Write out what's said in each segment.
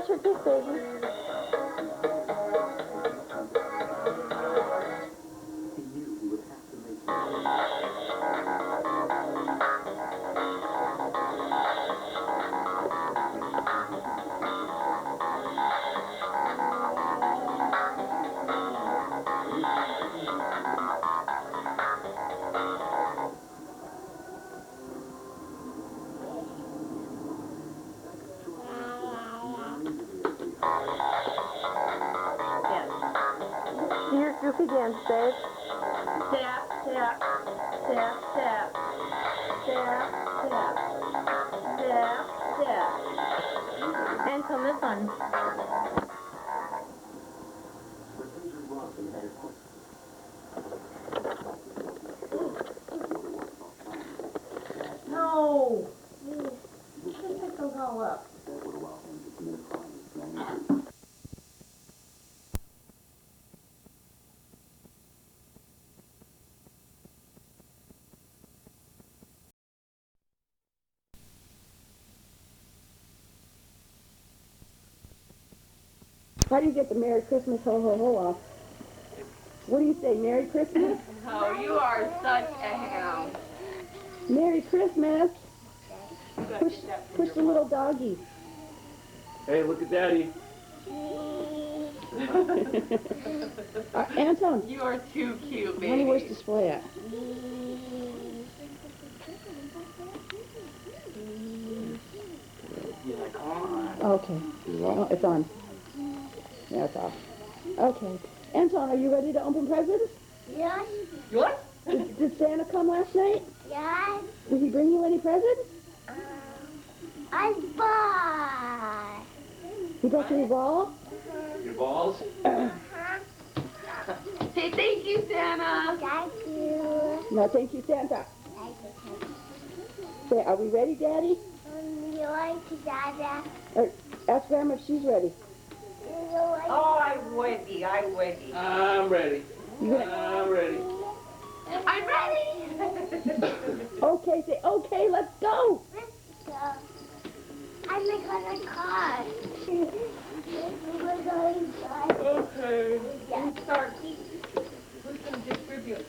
your gift, baby. Do your goofy dance, babe. Tap, tap, tap, tap. Tap, tap. Tap, tap. And come this one. No! You should pick those all up. How do you get the Merry Christmas ho ho ho off? What do you say, Merry Christmas? Oh, you are such a ham. Merry Christmas! Push the little doggy. Hey, look at Daddy. Antone. You are too cute, baby. Honey, where's display at? Okay. Oh, it's on. Yeah, it's off. Okay. Antone, are you ready to open presents? Yes. What? Did Santa come last night? Yes. Did he bring you any presents? I bought. He brought you a ball? Your balls? Say thank you, Santa. Thank you. No, thank you, Santa. Say, are we ready, Daddy? You like to Dada? Ask Grandma if she's ready. Oh, I would be. I'm ready. I'm ready. I'm ready. Okay, say, okay, let's go. Let's go. I'm gonna car. We're going to Okay. Let's start. Who's going to distribute?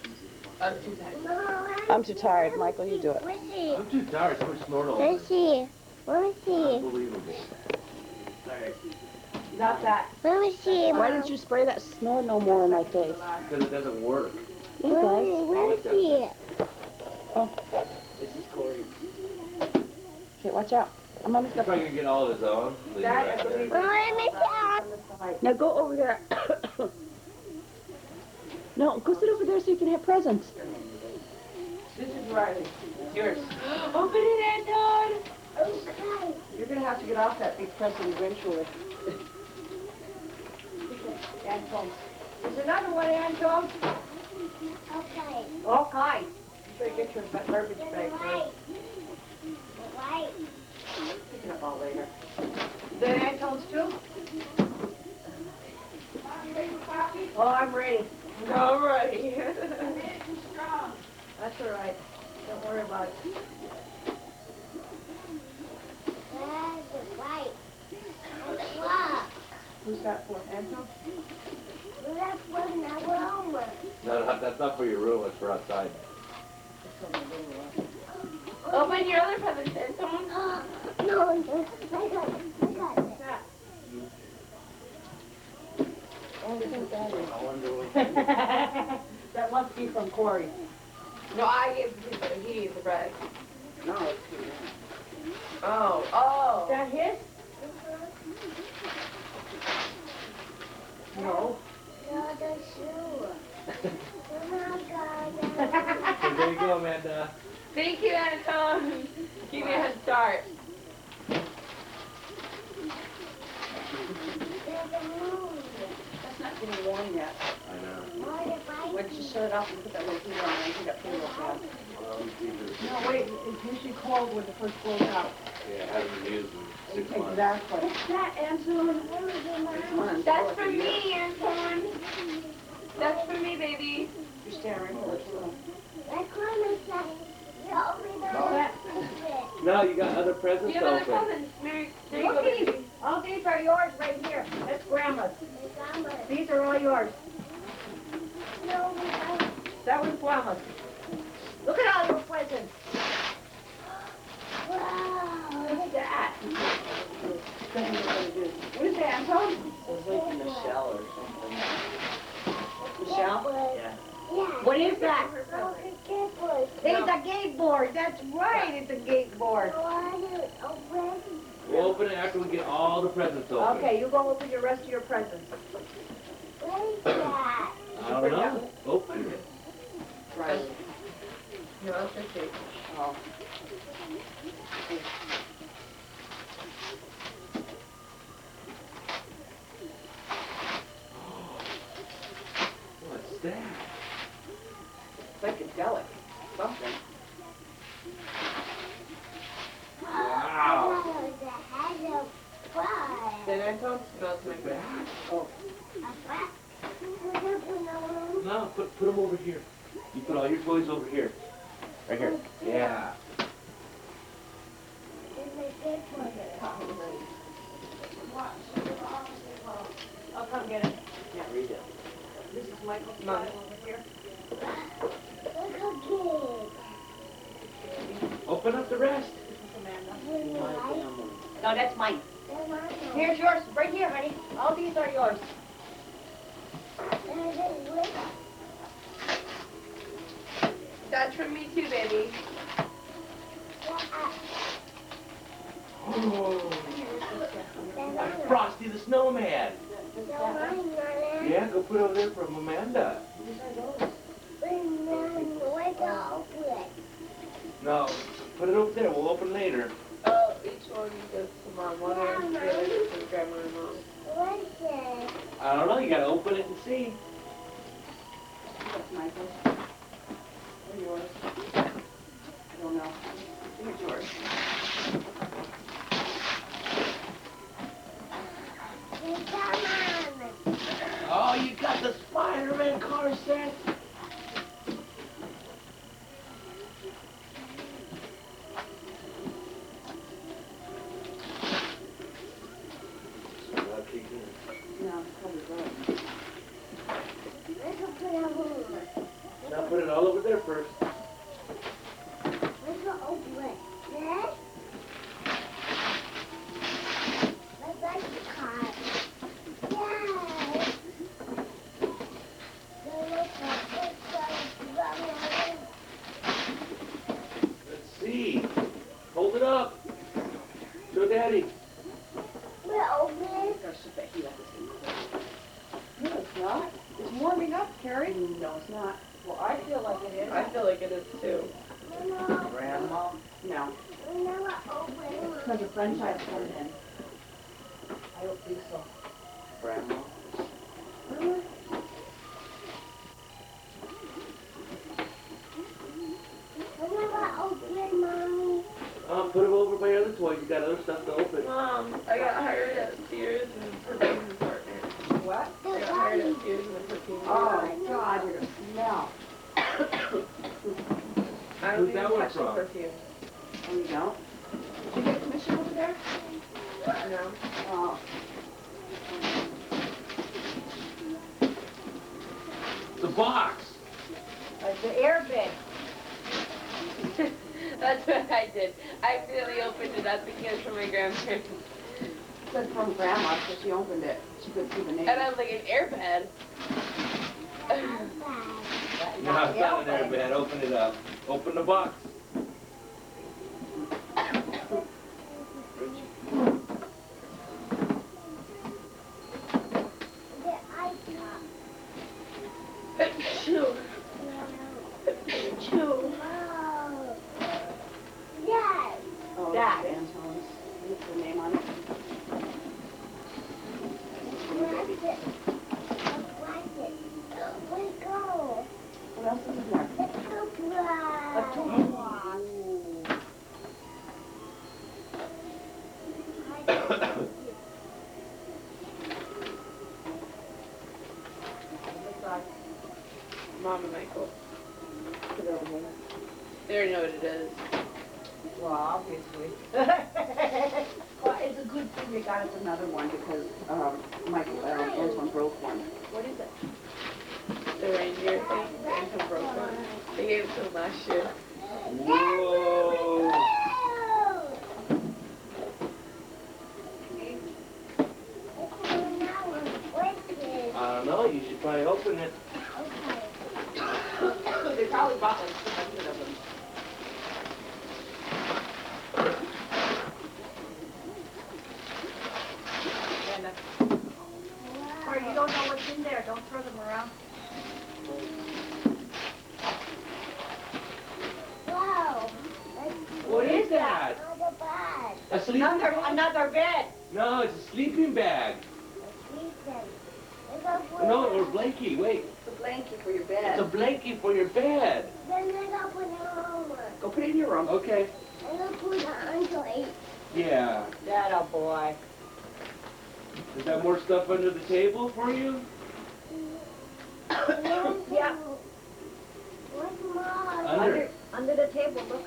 I'm too tired. I'm too tired. Michael, you do it. Let's see. I'm too tired. So much snort all Let's see. Let me see. Unbelievable. Not that. Let me see. Why didn't you spray that snort no more in my face? Because it doesn't work. It does. Let me see. This is Corey. Okay, watch out. Mommy's He's got probably going to get all of his own. Leave it That right is there. the Let me see. Now go over there. No, go sit over there so you can have presents. This is Riley. Yours. Open it, Anton. Okay. You're going to have to get off that big present eventually. Anton. There's another one, Anton. Okay. Okay. You better get your garbage bag first. Right. Right. Pick it up all later. Then Anton's too? Oh, I'm ready. I'm ready. That's all right. Don't worry about it. That's right. Wow. Who's that for, Anton? That's for another homework. No, that's not for your room. It's for outside. Open your other presents, Anton. No, I got it. I got it. I wonder what... That must be from Corey. No, I gave it. He needs the bread. No. Oh, oh. Is that his? No. No, the shoe. Oh my God. So there you go, Amanda. Thank you, Anton. Give me a head start. There's a moon. That's not getting warm yet. I know. What if I... Wait, just shut it off and put that little heater on. I think that pretty real fast. Well, you see this. No, wait. It's usually cold when it first goes out. Yeah, it hasn't been used in 6 months. Exactly. What's that, Anton? That's for me, Anton. That's for me, baby. You're staring. I promise that... No, you got other presents You to have other open. presents, Mary. There you go, Look, these, baby. all these are yours right here. That's Grandma's. These are all yours. That was Grandma's. Look at all your presents. What's that? What is that, Antone? It's like Michelle or something. Michelle? Yeah. What is that? It's a gate board. That's right. It's a gate board. We'll open it after we get all the presents open. Okay, you go open your rest of your presents. I don't know. Open it. Right. No, it's okay. Oh. What's that? Psychedelic. Something. Wow. Then Antone smells my breath. Oh. No, put them over here. You put all your toys over here. Right here. Yeah. I'll come get it. Yeah, read it. This is Michael's Mom. file over here. Open up the rest. This is Amanda. No, that's mine. Here's yours. Right here, honey. All these are yours. That's from me too, baby. Oh, Frosty the Snowman. Yeah, go put it over there from Amanda. No, put it over there. We'll open later. Oh, each one goes to Mom. One or the other goes to Grandma and Mom. I don't know. You gotta open it and see. That's Michael's. They're yours. I don't know. Here's yours. Oh, you got the Spider-Man car set. No, it's probably good. Now put it all over there first. Let's see. Hold it up. Show Daddy. Gotta shut that heat up this thing. No, it's not. It's warming up, Carrie. No, it's not. Well, I feel like it is. I feel like it is too. Grandma? No. Because a friend tried to come in. I don't think so. Grandma. Put them over by other toys. You got other stuff to open. Mom, I got hired at Sears and perfume department. What? I got hired at Sears in the perfume Oh, department. God, you're gonna smell. I Who's don't that even one touch the from? perfume. Oh, you don't? Did you get commission over there? No. Oh. The box. The air vent. That's what I did. I accidentally opened it up because it was from my grandparents. It said from Grandma, so she opened it. She couldn't see the name. And I was like, an airbed. No, it's not in there, man. Open it up. Open the box. Chew. Chew. Oh, That. Antone's. What's the name on it? What else is in there? A toolbox. Mom and Michael. Put it over here. They already know what it is. Well, obviously. Well, it's a good thing they got us another one because Antoine broke one. What is it? The reindeer thing. Antone broke one. They gave it to him last year. Whoa! I don't know, you should probably open it. They probably bought like 200 of them. Or you don't know what's in there, don't throw them around. What is that? A sleeping bag? Another bed. No, it's a sleeping bag. No, or blankie, wait. It's a blanket for your It's bed. a blankie for your bed. Go put it in your room. Okay. Yeah. That a boy. Is that more stuff under the table for you? Yeah. Under. Under the table, look.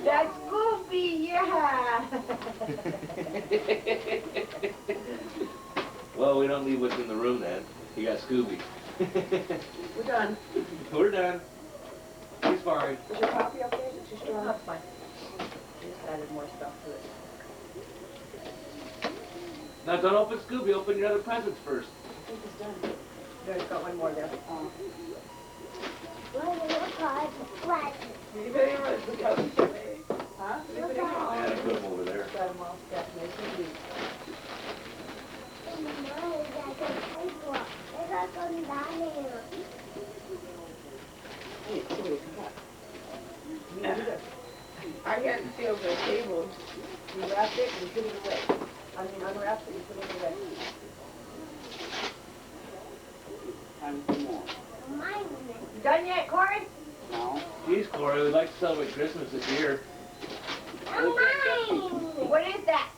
That's Goofy, yeah. Well, we don't leave what's in the room then. You got Scooby. We're done. We're done. He's fine. Is your coffee okay? Is it too strong? That's fine. Just added more stuff to it. Now don't open Scooby, open your other presents first. I think it's done. There's got one more there. You better run the couch away. Huh? Yeah, I put them over there. Got them all set nice and neat. Hey, see what we got. I can't see over the table. You wrapped it and you put it away. I mean, unwrapped it and put it away. Time for more. You done yet, Corey? No. Geez, Corey, we'd like to celebrate Christmas this year. What is that?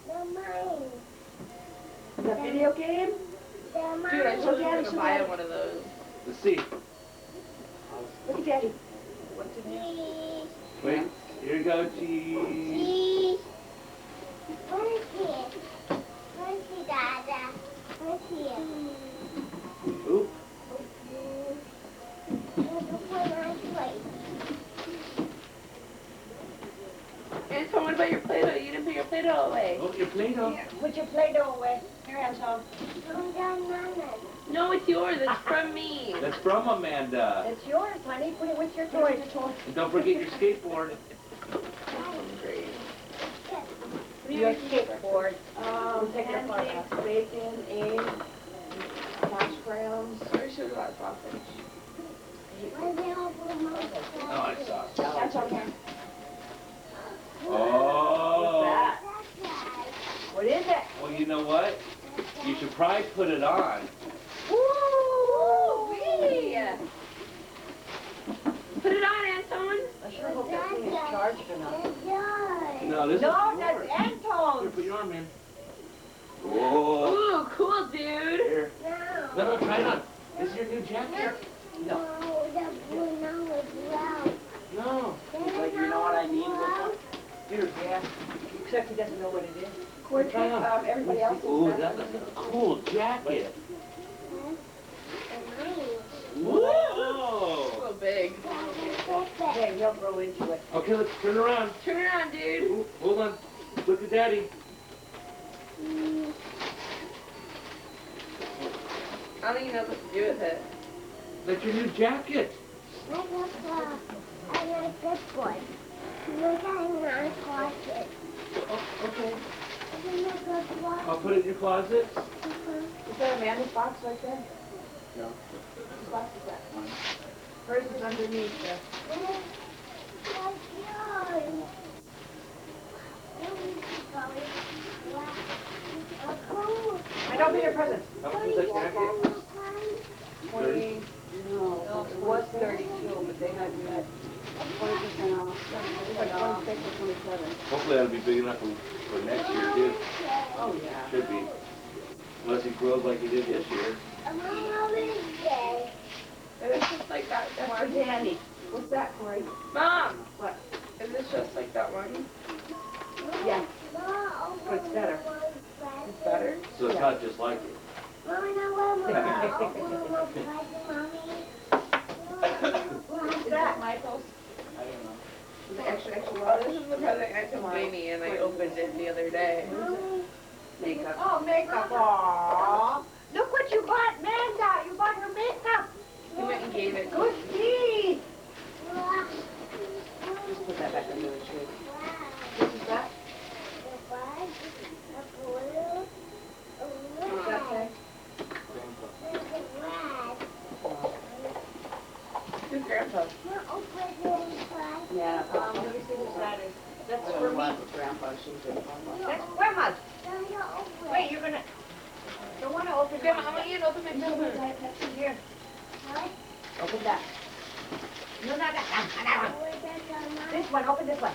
The video game? Dude, I told you I was gonna buy him one of those. Let's see. Look at Daddy. What's in here? Wait, here you go, cheese. Oop. Antone, what about your Play-Doh? You didn't put your Play-Doh away. Oh, your Play-Doh. Put your Play-Doh away. Here, Antone. No, it's yours. It's from me. That's from Amanda. It's yours, honey. Put it with your toys. And don't forget your skateboard. Great. Your skateboard. Pancakes, bacon, eggs, hash browns. I wish it was a lot of sausage. Oh, I saw. That's okay. Oh. That. What is it? Well, you know what? You should probably put it on. Woo-wee! Put it on, Antone. I sure hope that thing is charged enough. No, this No, is that's yours. Antone's. Here, put your arm in. Whoa. Ooh, cool, dude. Here. No, try it on. This is your new jacket. No. Like, you know what I need? Here. Yeah. Except he doesn't know what it is. Try it on. Everybody else Ooh, is that's a cool jacket. A Whoa. little big. Hey, he'll grow into it. Okay, let's turn around. Turn it on, dude. Ooh, hold on. Look at Daddy. I don't even know what to do with it. That's your new jacket. Oh, okay. I'll put it in your closet. Is that Amanda's box right there? No. Whose box is that? Hers is underneath there. I don't need your presents. How much was that jacket? 20, no, it was 32, but they had 20% off. It was like 26 or 27. Hopefully that'll be big enough for for next year too. Oh, yeah. Should be. Unless he grows like he did this year. And it's just like that That's for one. Danny. What's that, Corey? Mom! What? Is this just like that one? Yeah. But it's better. It's better? So it's not just like it. What's that, Michael? I don't know. The extra Well, large? this is the present I took Jamie and I opened it the other day. Makeup. Oh, makeup. Aww. Look what you got, Manda. You got her makeup. He went and gave it. Good deed. Just put that back under the tree. This is that. What's that say? Who's grandpa? Yeah. Let me see what that is. That's I for don't me. want the grandpa. She's good. That's grandma's. Wait, you're gonna. Don't want to open Grandma, it. how many of you open my children? Here. Open that. No, that one. This one. Open this one.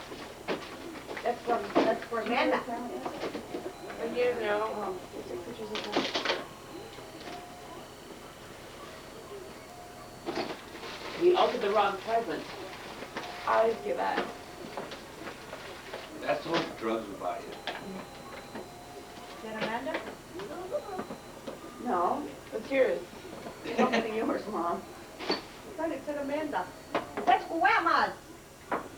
That's for Amanda. And you know. Take pictures of that. You opened the wrong present. I always do that. That's all the drugs we buy you. Is that Amanda? No. What's yours? It's opening yours, Mom. I thought it said Amanda. That's grandma's.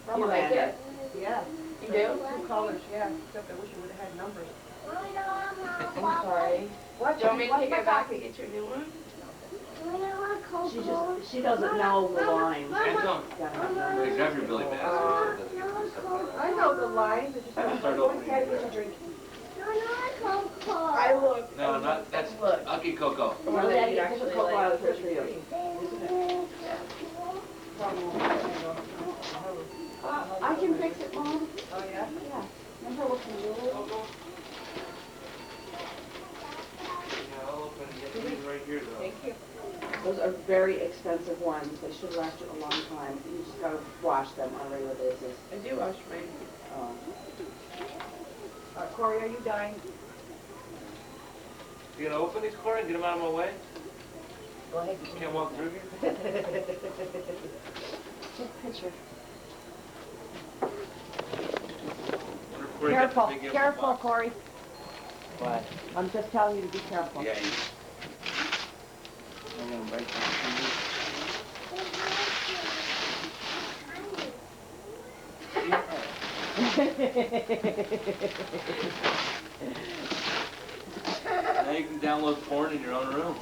From You like Amanda. it? Yeah. You do? Two colors, yeah. Except I wish you would have had numbers. I'm sorry. What? Do you want me to What's take my it back copy? and get you a new one? She doesn't know the lines. Antone, Gotta have numbers. hey, grab your Billy Bass. I know the lines. I just Start don't opening get it. a drink. I look. No, not, that's Lucky Coco. Well, Daddy, you it's actually a couple like out of the this tree. tree. I can fix it, Mom. Oh, yeah? Yeah. Remember what you did? Yeah, I'll open it. Get these right here though. Thank you. Those are very expensive ones. They should last you a long time. You just gotta wash them on a regular basis. I do wash mine. Corey, are you dying? You gonna open these, Corey, and get them out of my way? Go ahead. Can't walk through here? Take a picture. Wonder if Corey got the Careful, big empty careful, box. Corey. What? I'm just telling you to be careful. Yeah, I'm gonna break that. Now you can download porn in your own room.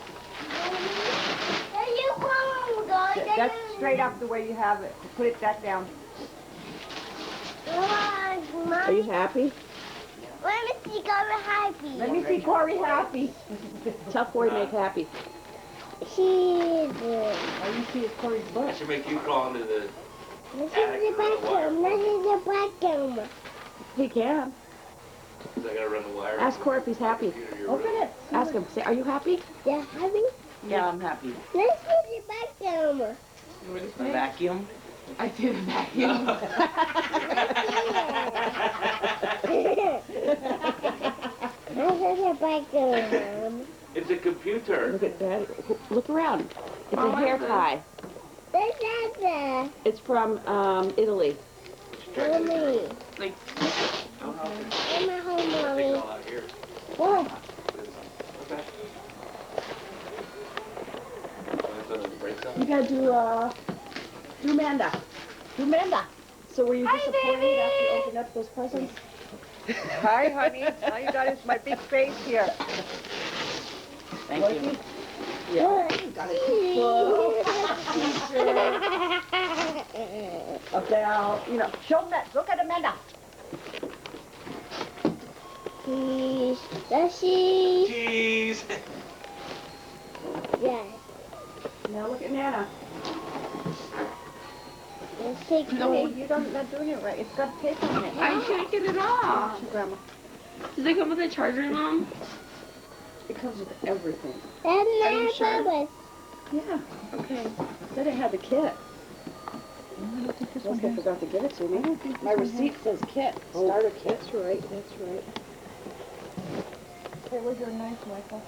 That's straight up the way you have it. Put it that down. Are you happy? Let me see Corey happy. Let me see Corey happy. Tell Corey to make happy. Cheese. All you see is Corey's I butt. should make you crawl into the This is the bathroom. This is the bathroom. He can. Because I gotta run the wire. Ask Corey if he's happy. Computer to your Open room. it. Ask him. Say, are you happy? Yeah, happy? Yeah, I'm happy. This is the bathroom. A vacuum? I did a vacuum. This is the bathroom. It's a computer. Look at that. Look around. It's a hair tie. This is the It's from Italy. mommy. Like, Don't help me. I'm a home Take it mommy. all out here. What? Okay. You gotta do Amanda. Do Amanda. So were you disappointed after you opened up those presents? Hi, honey. All you got is my big face here. Thank you. About, You know, show them that. Look at Amanda. Cheese. The cheese. Cheese. Yes. now look at Nana. The secret. No, you're not doing it right. It's got tape on it. I can't get it off. Grandma. Does it come with a charger, Mom? It comes with everything. And Are you my sure? bubbles. Yeah. Okay. Then it had the kit. Unless they forgot to give it to me. My receipt says kit, starter kit. That's right, that's right. Hey, where's your knife, Michael?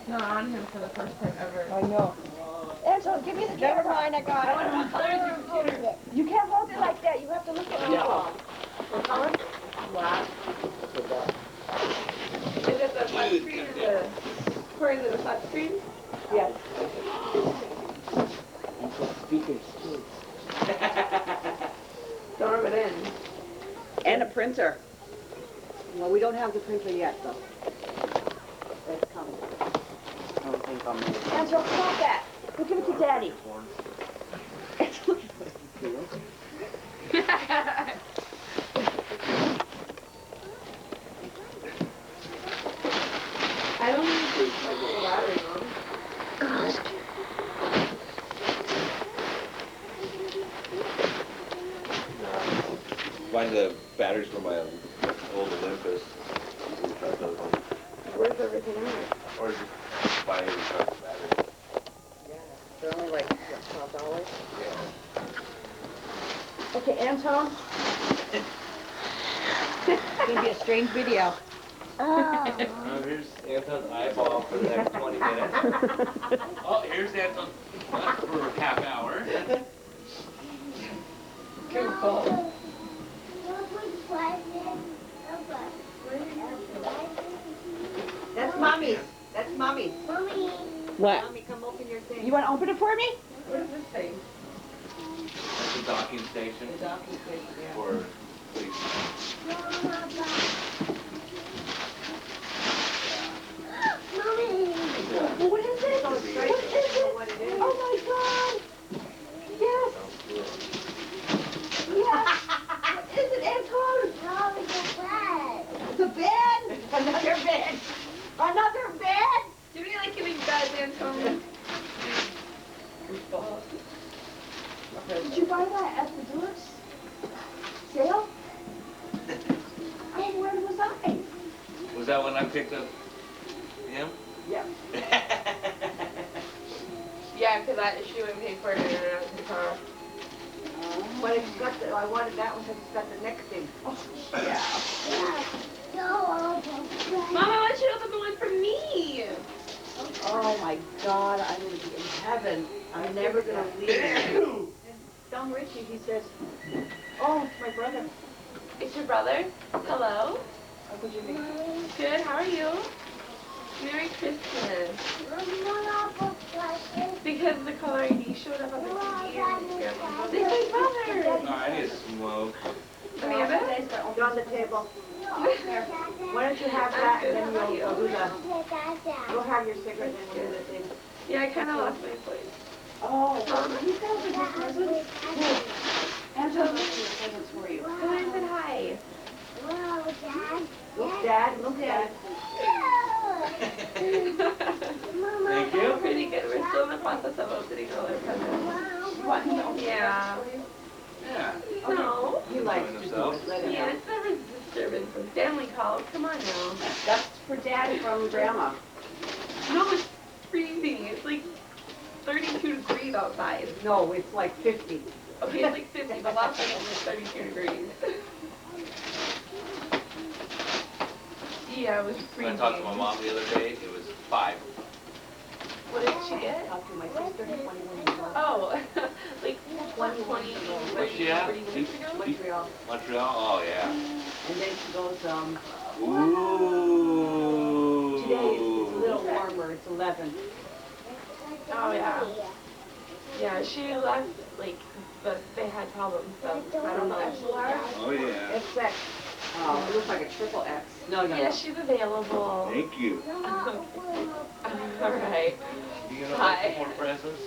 Not on him for the first time ever. I know. Angela, give me the camera. Never mind, I got it. Hold it. You can't hold it like that. You have to look at me. What color? Black. Is it the flat screen or the... Or is it a flat screen? Yes. Speakers too. Don't rub it in. And a printer. Well, we don't have the printer yet, though. That's coming. I don't think I'm gonna. Angela, stop that. Go give it to Daddy. I don't need to plug the battery on. Find the batteries for my old Olympus. Where's everything in it? Or just buy a truck battery. They're only like, what, $12? Yeah. Okay, Anton. It's gonna be a strange video. Here's Anton's eyeball for the next 20 minutes. Oh, here's Anton's butt for a half hour. Good call. That's Mommy's. That's Mommy's. What? Mommy, come open your thing. You want to open it for me? What is this thing? That's the docking station The docking station, yeah. for police. What is it? So What straight, is you know it? what it is. Oh my God! Yes! Yes! What is it, Anton? It's a bed! Another bed! Another bed! Do we like giving beds, Antone? Did you buy that at the dealer's sale? Oh, where was I? Was that when I picked up him? Yeah. Yeah, because she wouldn't pay for it in the car. But it's got the, I wanted that one because it's got the neck thing. Mama, why don't you open the one for me? Oh my God, I'm gonna be in heaven. I'm never gonna leave. Don Richie, he says, oh, it's my brother. It's your brother. Hello. How could you make Good, how are you? Merry Christmas. Because the caller ID showed up on the TV and they say brother. Oh, I need to smoke. Amanda? It's on the table. Why don't you have that and then we'll do the, you'll have your cigarette and we'll do the thing. Yeah, I kind of lost my place. Oh, you guys are my presents? Anton, these are presents for you. Come on and say hi. Look, Dad, look, Dad. Thank you. Pretty good. We're still in the process of opening all our presents. What? You know, Yeah. Yeah. No. He likes Enjoying to do himself. it. Let him Yeah, know. it's never disturbance when family calls. Come on now. That's for Dad from Grandma. No, it's freezing. It's like 32 degrees outside. No, it's like 50. Okay, it's like 50, but last night it was 32 degrees. Yeah, it was When I freezing. talked to my mom the other day, it was 5. What did she get? Talked to my sister 21 years old. Oh, like 120, Where's she at? 40 minutes ago? Montreal. Montreal? Oh, yeah. And then she goes, Ooh. today it's a little warmer, it's 11. Oh, yeah. Yeah, she left, like, but they had problems, so I don't know. Yeah. Oh, yeah. It's that, It looks like a triple X. no, no, Yeah, no. she's available. Thank you. All right. You gonna Hi. open more presents?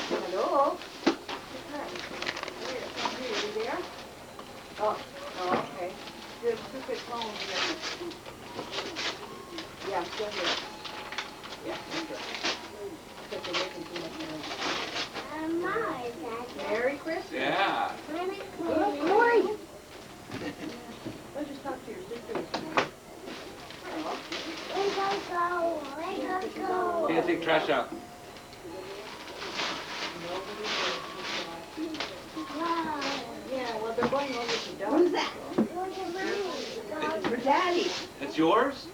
Hello? Hi. Here, you there? Oh, okay. Good, stupid phone here. Yeah, still here. Yeah, I'm good. Except they're making too much noise. Merry Christmas. Yeah. Good morning. Let's just talk to your sister this morning. You gotta take trash out. Yeah, well, they're going over to Doug. What is that? For Daddy. It's yours?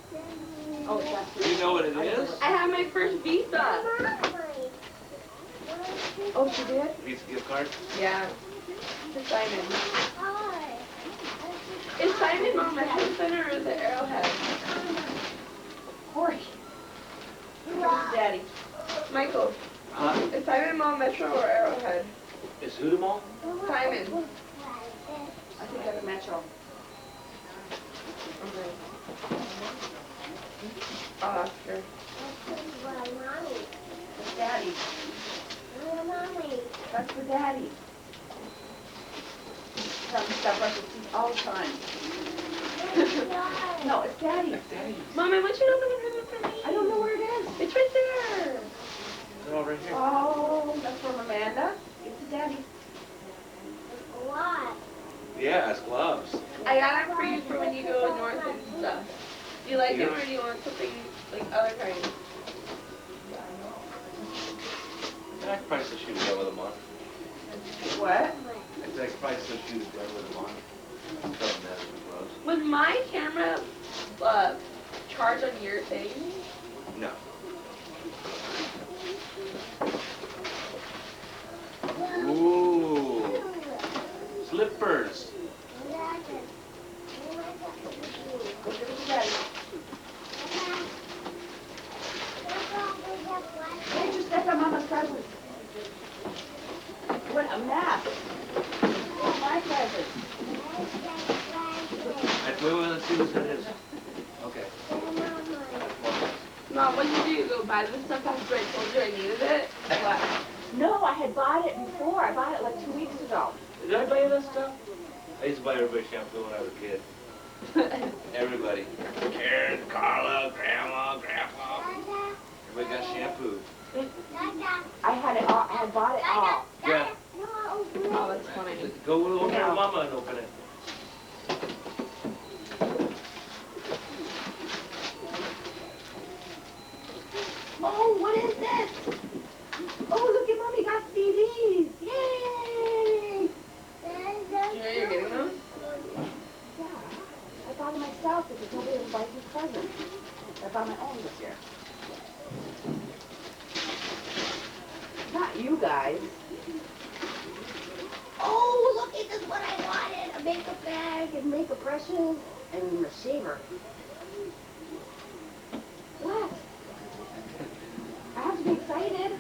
Oh, that's Do you know what it is? I have my first visa. Oh, she did? Visa gift card? Yeah. To Simon. Is Simon on the Health Center or the Arrowhead? Corey. Where's Daddy? Michael. Huh? Is Simon Mall Metro or Arrowhead? Is who the mall? Simon. I think at the Metro. Okay. I'll ask her. It's Daddy. That's for Daddy. Tell me stop brushing teeth all the time. No, it's Daddy. Mommy, why don't you open the present for me? I don't know where it is. It's right there. They're all right here. Oh, that's from Amanda. Give it to Daddy. Yeah, it's gloves. I got it for you for when you go north and stuff. Do you like it or do you want something like other kind? I could probably still shoot it done with a month. What? I could probably still shoot it done with a month. Tell them that as gloves. Would my camera charge on your thing? No. Ooh. Slippers. Go give it to Daddy. Hey, just step on Mama's present. What a mess. My present. Wait, let's see what that is. Okay. Mom, what did you do? Go buy the stuff after I told you I needed it? What? No, I had bought it before. I bought it like 2 weeks ago. Did I buy you that stuff? I used to buy everybody shampoo when I was a kid. Everybody. Karen, Carla, Grandma, Grandpa. Everybody got shampoo. I had it all. I had bought it all. Yeah. Oh, that's funny. Go over to Mama and open it. Oh, what is this? Oh, look at Mommy got CDs. Yay! You know you're getting them? Yeah. I bought it myself because nobody ever buys me presents. I bought my own this year. Not you guys. Oh, look, this is what I wanted. A makeup bag and makeup brushes and a shaver. What? I have to be excited.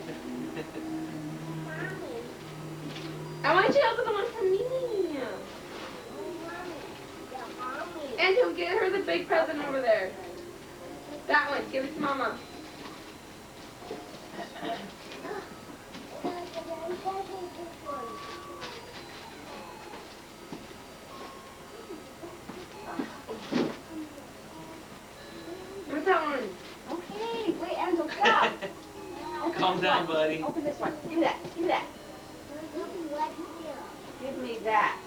I want you to open the one for me. And you'll get her the big present over there. That one. Give it to Mama. What's that one? Okay, wait, Angel, stop. Open Calm this down, one. buddy. Open this one. Give me that. Give me that. Give me that.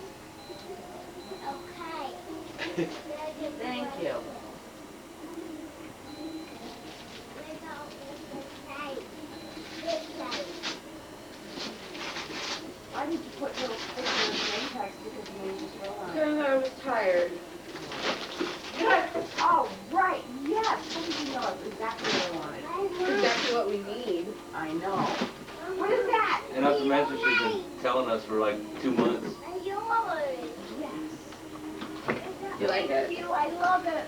Thank you. Why did you put little stickers in name tags because you made this roll on? Because I was tired. Good. Oh, right. Yes. How did you know exactly what I wanted? Exactly what we need. I know. What is that? And not to mention she's been telling us for like 2 months. Yes. You like it? Thank you. I love it.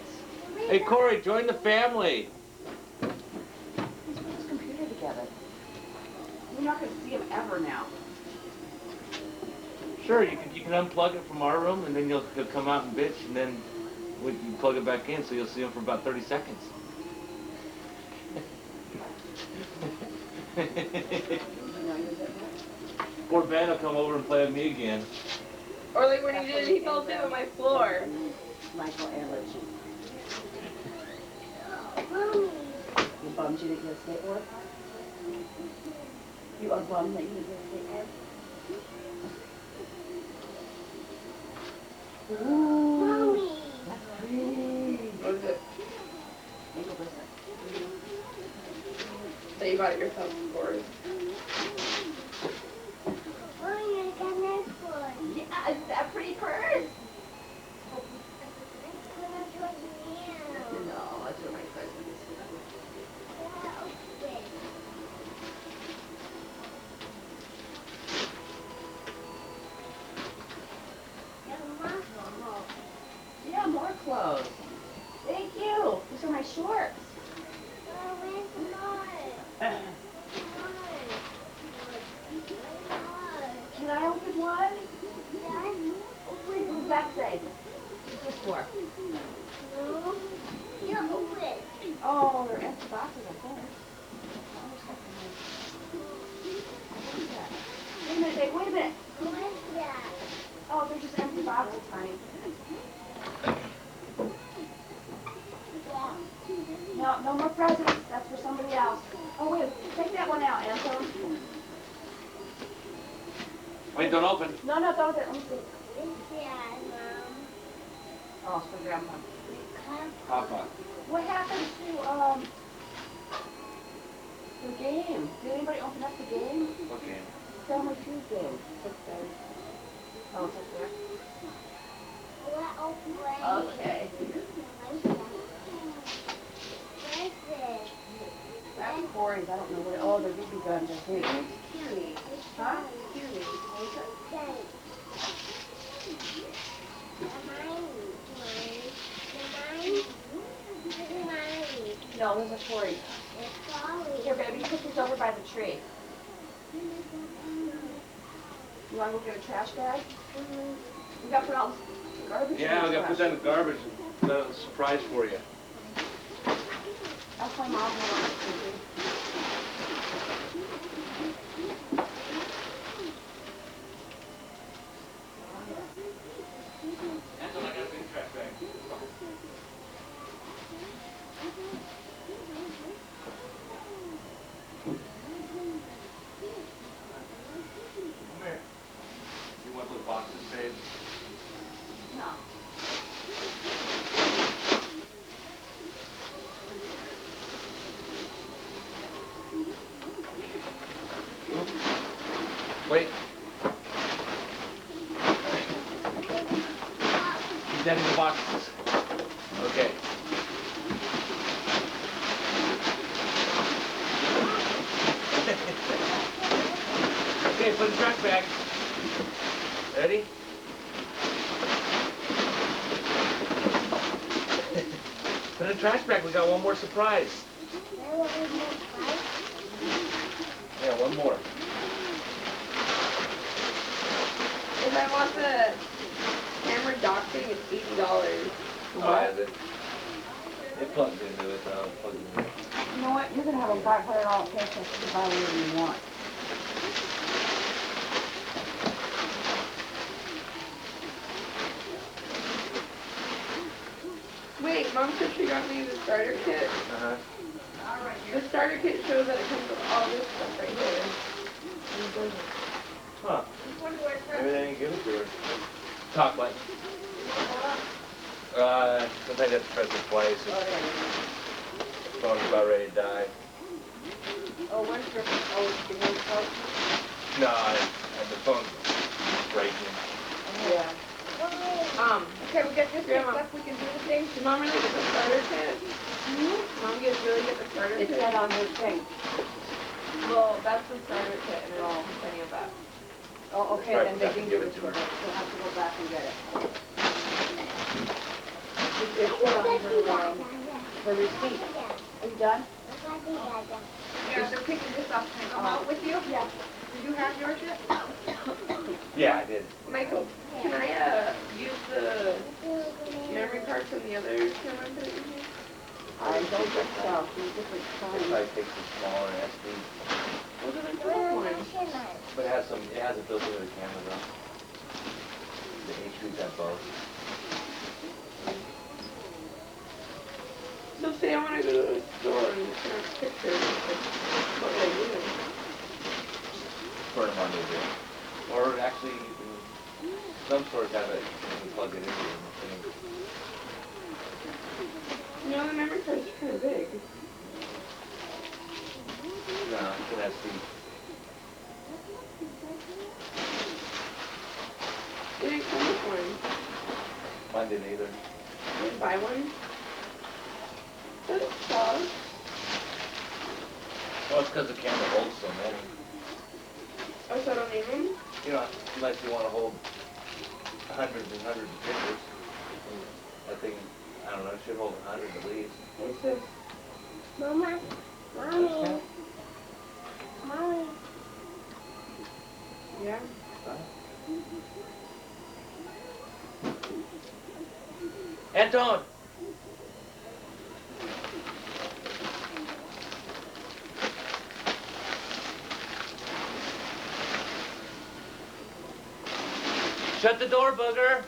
Hey, Corey, join the family. Let's put this computer together. You're not going to see him ever now. Sure, you can unplug it from our room, and then he'll come out and bitch, and then you plug it back in, so you'll see him for about 30 seconds. Poor Ben will come over and play with me again. Or like when he did, he fell asleep on my floor. Michael allergy. You bummed you didn't get a skateboard? You are bummed that you didn't get a skateboard? Ooh, that's pretty. What is it? Ankle bracelet. So you bought it yourself, of course. boxes, I think. Wait a minute, babe, wait a minute. Oh, they're just empty boxes, honey. No, no more presents. That's for somebody else. Oh, wait, take that one out, Antone. Wait, don't open. No, don't. Let me see. Oh, it's for Grandpa. Papa. What happened to, the game? Did anybody open up the game? Okay. Family Feud game. Oh, it's up there. Okay. That's Corey's. I don't know what. Oh, they're BB guns, I think. Huh? No, those are Corey's. Here, baby, you put these over by the tree. You want to go get a trash bag? We got to put all the garbage in Yeah, the we got to put trash. that in the garbage. Got a surprise for you. That's my mom went on TV. Angela, I got a big trash bag. Come here. You want those boxes saved? No. Wait. Keep that in the boxes. Okay. Okay, put the trash bag. Ready? Put in the trash bag. We got one more surprise. Yeah, one more. If I want the camera dock thing, it's $80. Oh, has it? It plugs into it, though. It plugs into it. You know what? You're going to have a $500 paycheck to buy whatever you want. Wait, Mom said she got me the starter kit. Uh-huh. The starter kit shows that it comes with all this stuff right here. Huh. Maybe they didn't give it to her. Talk like. Sometimes you have to press it twice. The phone's about ready to die. Oh, where's your, oh, the new coat? No, the phone's breaking. Yeah. Okay, we got this stuff, we can do the thing. Did Mom really get the starter kit? Mom really get the starter It's kit? said on her thing. Well, that's the starter kit and it all plenty of that. Oh, okay, Right, then they I can can give give it it to to her. her. She'll have to go back and get it. It's said on her receipt. Are you done? Yeah, they're picking this up. Can I come out with you? Yeah. Did you have yours yet? Yeah, I did. Michael, can I use the memory card from the other camera that you have? I don't think so. She's different It times. probably takes a smaller SD. Those are the first ones. But it has a built into the camera though. The HD's have both. So say I want to go to the store and snap pictures. What would I do? Burn them on the day. Or actually, some stores have it, you can plug it into the machine. You know, the memory card's kind of big. No, it's an SD. It didn't come with one. Mine didn't either. I didn't buy one. But it's soft. Well, it's because the camera holds so many. Oh, so I don't need them? You know, unless you want to hold hundreds and hundreds of pictures. I think, I don't know, it should hold 100 at least. What's this? Mama, Mommy, Mommy. Yeah. Antone! Shut the door, booger.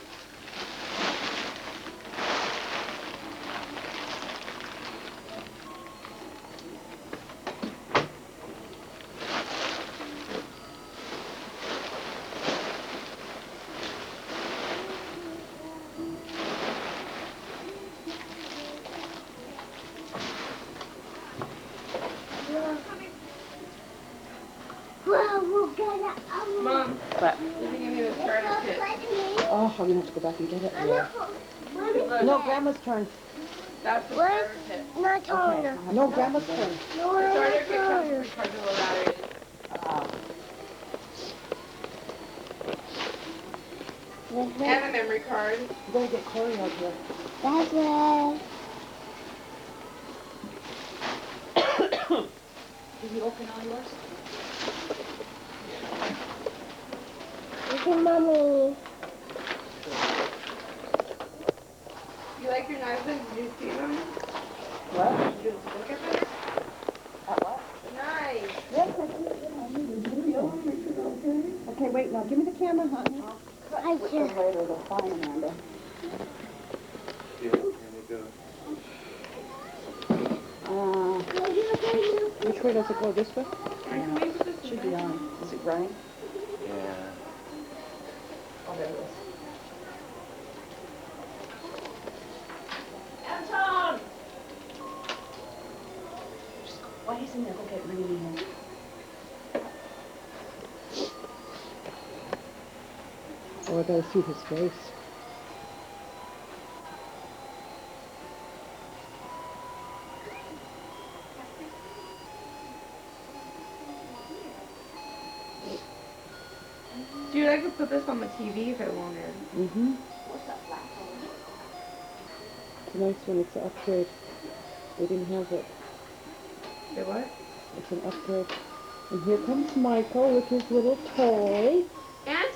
Mom, But, did you give me the starter kit? oh, I'm gonna have to go back and get it. Yeah. No, Grandma's turn. That's the starter kit. Okay. No, Grandma's turn. The starter kit comes with rechargeable batteries. And a memory card. You gotta get Corey out here. Did you open all yours? Mommy. You like your knives? Did you see them? What? Did you look at them? At what? Nice. Yes, I did. Okay, wait, now give me the camera, honey. I With just. the later, the fine, Amanda. Yeah, here we go. Which way does it go? This way? Can we put this Should in be there? on. Is it right? Yeah. Oh, there it is. Antone! Why isn't it go get really in? Oh, I gotta see his face. Dude, I could put this on the TV if I wanted. Mm-hmm. It's a nice one. It's an upgrade. They didn't have it. Say what? It's an upgrade. And here comes Michael with his little toy. Anton!